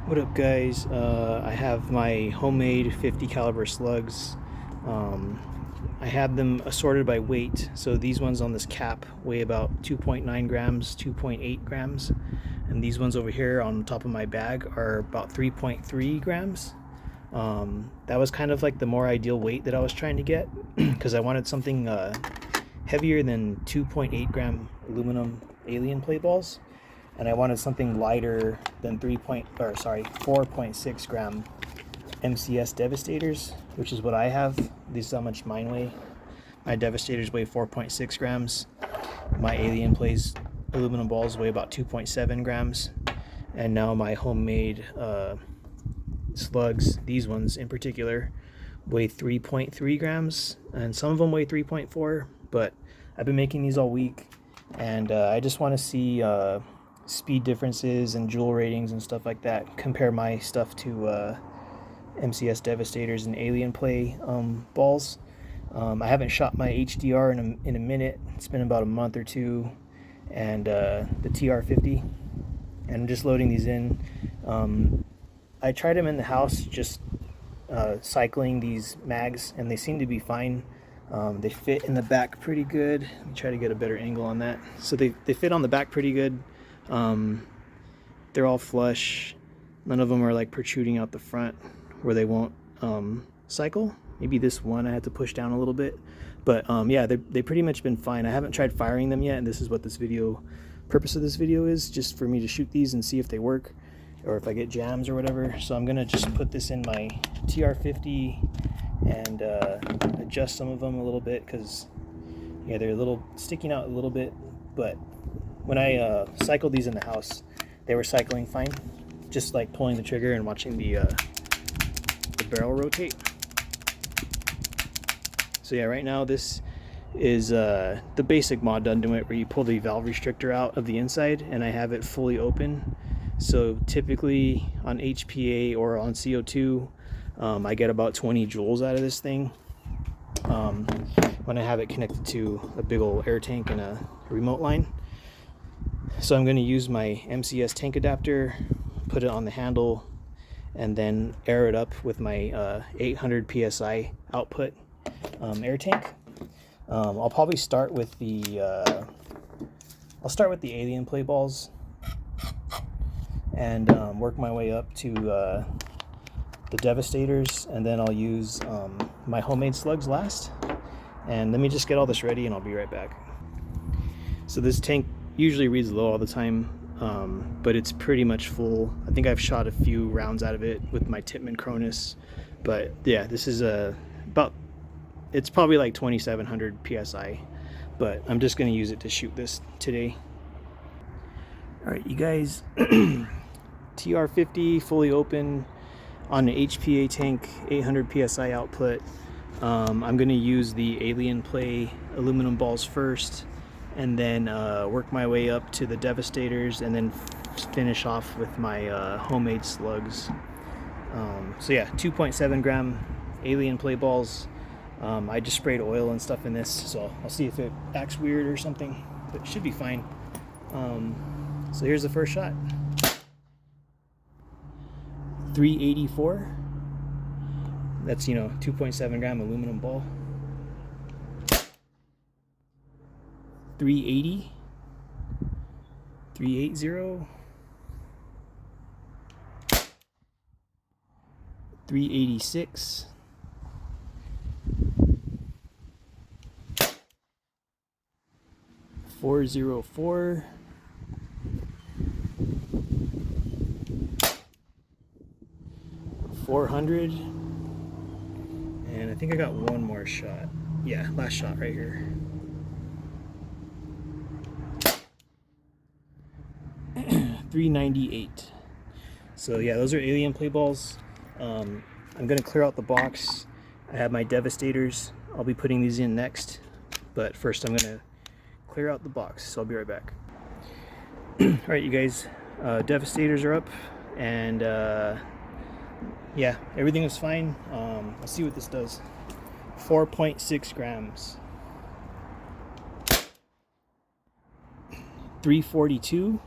What up, guys? I have my homemade 50 caliber slugs. I have them assorted by weight. So these ones on this cap weigh about 2.9 grams, 2.8 grams. And these ones over here on top of my bag are about 3.3 grams. That was kind of like the more ideal weight that I was trying to get because I wanted something heavier than 2.8 gram aluminum alien play balls. And I wanted something lighter than 4.6 gram MCS Devastators, which is what I have. This is how much mine weigh. My Devastators weigh 4.6 grams. My Alien Plays aluminum balls weigh about 2.7 grams. And now my homemade slugs, these ones in particular, weigh 3.3 grams. And some of them weigh 3.4, but I've been making these all week. And I just want to see speed differences and Joule ratings and stuff like that. Compare my stuff to MCS Devastators and Alien Play balls. I haven't shot my HDR in a minute. It's been about a month or two, and the TR50. And I'm just loading these in. I tried them in the house, just cycling these mags, and they seem to be fine. They fit in the back pretty good. Let me try to get a better angle on that. So they fit on the back pretty good. They're all flush. None of them are like protruding out the front where they won't cycle. Maybe this one I had to push down a little bit, but yeah, they've pretty much been fine. I haven't tried firing them yet, and this is what this purpose of this video is, just for me to shoot these and see if they work or if I get jams or whatever. So I'm gonna just put this in my TR50 and adjust some of them a little bit because yeah, they're a little sticking out a little bit, but when I cycled these in the house, they were cycling fine, just like pulling the trigger and watching the barrel rotate. So yeah, right now this is the basic mod done to it, where you pull the valve restrictor out of the inside, and I have it fully open. So typically on HPA or on CO2, I get about 20 joules out of this thing when I have it connected to a big old air tank and a remote line. So I'm going to use my MCS tank adapter, put it on the handle, and then air it up with my 800 psi output air tank. I'll probably start with the Alien Play balls and work my way up to the Devastators, and then I'll use my homemade slugs last. And let me just get all this ready and I'll be right back. So this tank usually reads low all the time, but it's pretty much full. I think I've shot a few rounds out of it with my Tippmann Cronus, but yeah, this is it's probably like 2700 psi, but I'm just going to use it to shoot this today. All right, you guys, TR50 fully open on an HPA tank, 800 psi output. I'm going to use the Alien Play aluminum balls first, and then work my way up to the Devastators, and then finish off with my homemade slugs. So yeah, 2.7 gram Alien Play balls. I just sprayed oil and stuff in this, so I'll see if it acts weird or something, but it should be fine. So here's the first shot. 384. That's, 2.7 gram aluminum ball. 380. 380. 386. 404. 400. And I think I got one more shot. Yeah, last shot right here. 398. So yeah, those are Alien Play balls. I'm gonna clear out the box. I have my Devastators. I'll be putting these in next, but first I'm gonna clear out the box, so I'll be right back. Alright, you guys, Devastators are up, and yeah, everything is fine. Let's see what this does. 4.6 grams. 342.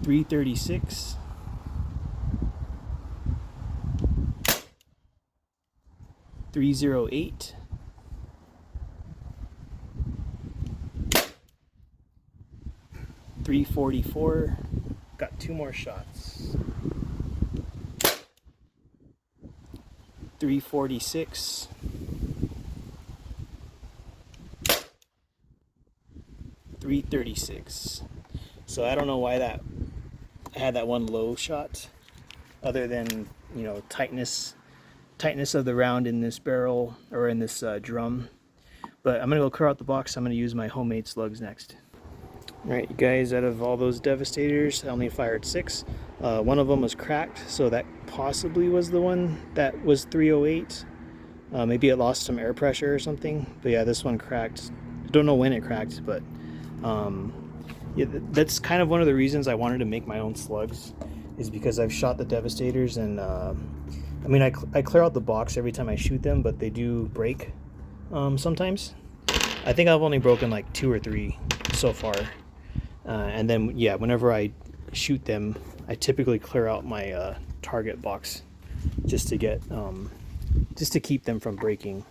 336, 308, 344. Got 2 more shots. 346. 336. So I don't know why that I had that one low shot, other than, you know, tightness of the round in this barrel or in this drum. But I'm gonna go clear out the box. I'm gonna use my homemade slugs next. All right, you guys, out of all those devastators, I only fired 6. One of them was cracked, so that possibly was the one that was 308. Maybe it lost some air pressure or something. But yeah, this one cracked. I don't know when it cracked, but yeah, that's kind of one of the reasons I wanted to make my own slugs, is because I've shot the devastators, and I mean, I clear out the box every time I shoot them, but they do break sometimes. I think I've only broken like 2 or 3 so far. And then, yeah, whenever I shoot them, I typically clear out my target box just to get, just to keep them from breaking,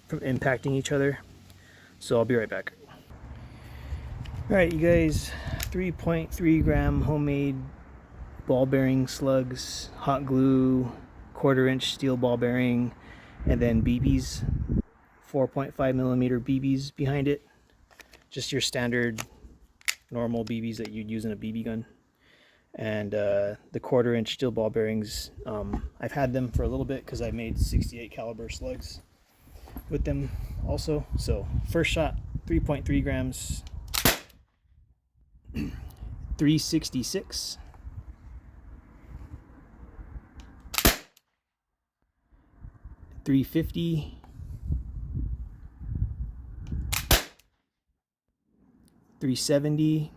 from impacting each other. So I'll be right back. All right, you guys, 3.3 gram homemade ball bearing slugs, hot glue, 1/4-inch steel ball bearing, and then BBs, 4.5 millimeter BBs behind it. Just your standard normal BBs that you'd use in a BB gun. And the 1/4-inch steel ball bearings, I've had them for a little bit because I made 68 caliber slugs with them also. So first shot, 3.3 grams, 366, 350, 370,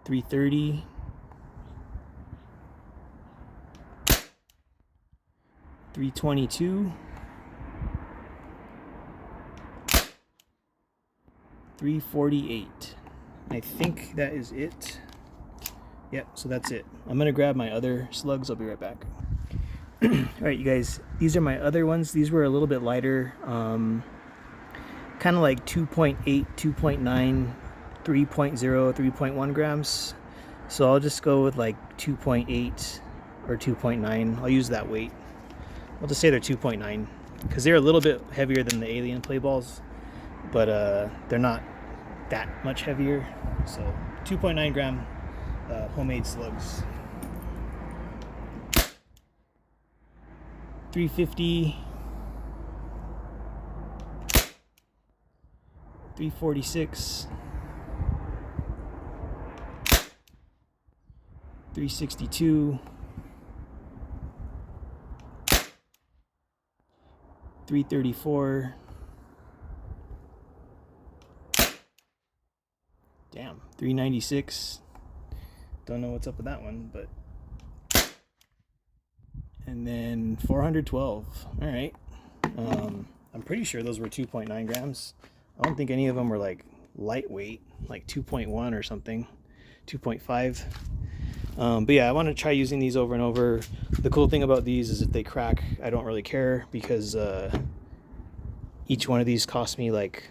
330, 322, 348. I think that is it. Yep, so that's it. I'm gonna grab my other slugs. I'll be right back. All right, you guys, these are my other ones. These were a little bit lighter, kind of like 2.8, 2.9, 3.0, 3.1 grams. So I'll just go with like 2.8 or 2.9. I'll use that weight. I'll just say they're 2.9 because they're a little bit heavier than the Alien play balls, but they're not that much heavier. So 2.9 gram homemade slugs. 350, 346, 362, 334, damn, 396, don't know what's up with that one, but, and then 412, all right. I'm pretty sure those were 2.9 grams. I don't think any of them were like lightweight, like 2.1 or something, 2.5. But yeah, I want to try using these over and over. The cool thing about these is if they crack, I don't really care, because each one of these cost me like,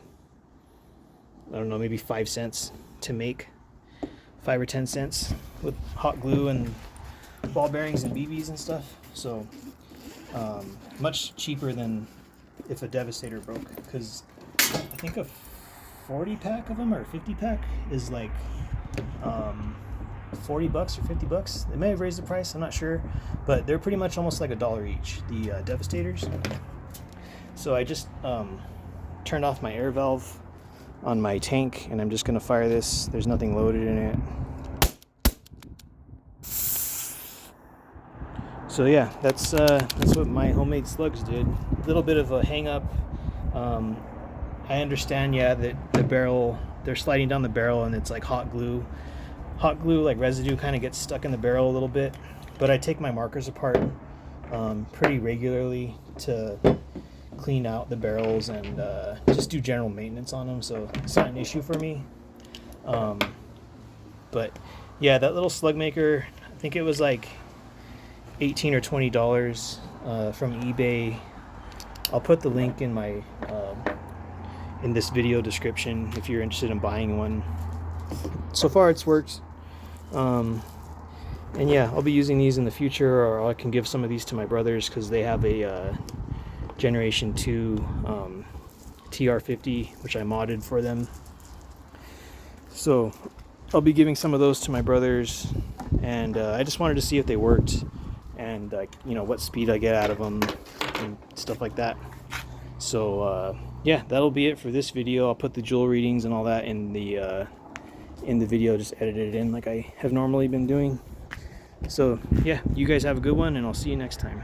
I don't know, maybe 5 cents to make, 5 or 10 cents with hot glue and ball bearings and BBs and stuff. So much cheaper than if a Devastator broke, because I think a 40 pack of them or 50 pack is like $40 or $50. They may have raised the price, I'm not sure, but they're pretty much almost like $1 each, the Devastators. So I just turned off my air valve on my tank, and I'm just gonna fire this. There's nothing loaded in it. So yeah, that's what my homemade slugs did. A little bit of a hang up. I understand, yeah, that the barrel, they're sliding down the barrel and it's like hot glue. Hot glue, like residue, kind of gets stuck in the barrel a little bit. But I take my markers apart pretty regularly to clean out the barrels and just do general maintenance on them, so it's not an issue for me. But yeah, that little Slugmaker, I think it was like $18 or $20 from eBay. I'll put the link in my in this video description if you're interested in buying one. So far it's worked. And yeah, I'll be using these in the future, or I can give some of these to my brothers because they have a Generation 2 TR50, which I modded for them. So I'll be giving some of those to my brothers, and I just wanted to see if they worked and you know, what speed I get out of them and stuff like that. So yeah, that'll be it for this video. I'll put the Joule readings and all that in the video, just edited it in like I have normally been doing. So yeah, you guys have a good one, and I'll see you next time.